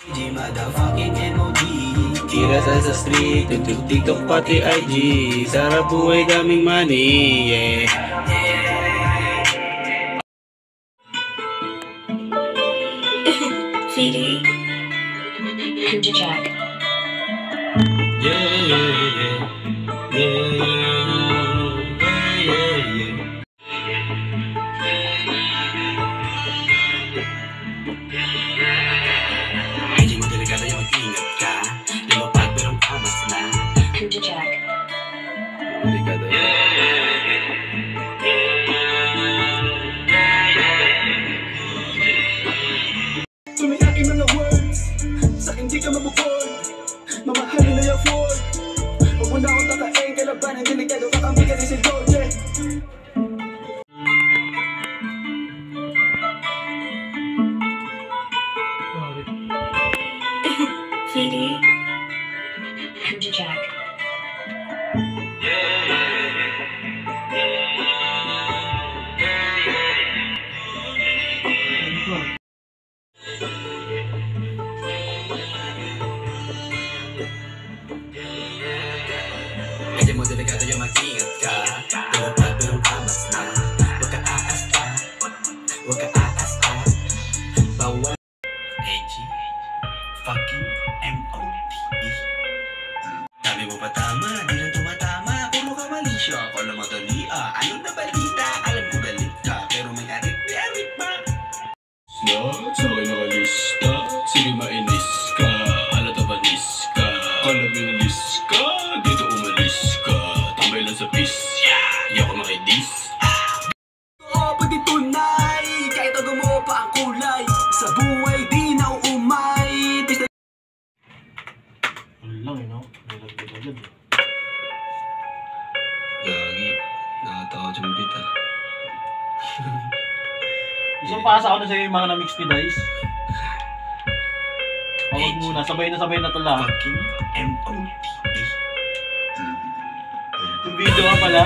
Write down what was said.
Motherfucking MOD. Tira sa street, YouTube, TikTok, pati IG. Sarap buhay, daming money, yeah. Feedy. Kuja Jack. Yeah, yeah, yeah. Yeah, yeah, yeah. Hindi mo delikado yung mag-ingat ka. Lumapag pero tamas na. Kuja Jack. Delikado yan. Sumiyakin mga words, sa'kin di ka mabukod. Mamahalin na yung Ford. Huwag mo na akong takain, kalabanan, delikado ka kang bigat si George. Feedy. Kuja Jack. Hindi mo delikado yung mag-ingat ka. Lumapag pero tamas na. Huwag ka aas pa. Huwag ka aas pa. Bawal AG fucking MOD. Sabi mo pa tama, di lang tumatama. Puro ka mali siya, ako lang madali Ano na balita? Alam ko galit ka, pero may arit-arit pa. Sa akin nakalista. Sige mainis ka. Halata banis ka. Alam minalis ka. Dito umalis ka. Tambay lang sa pis. Yaw ka makidis. Oo, pati tunay, kahit ang gumawa pa ang kulay. Sa buhay di na uumay. Lang, no? Nilagyan agad. Gagi, nakatawa dyan bita. Isang pasa ako na sa'yo yung mga na-mix ni Dice. Huwag muna, sabay na to lahat. Fucking MOD. Yung video ka pala.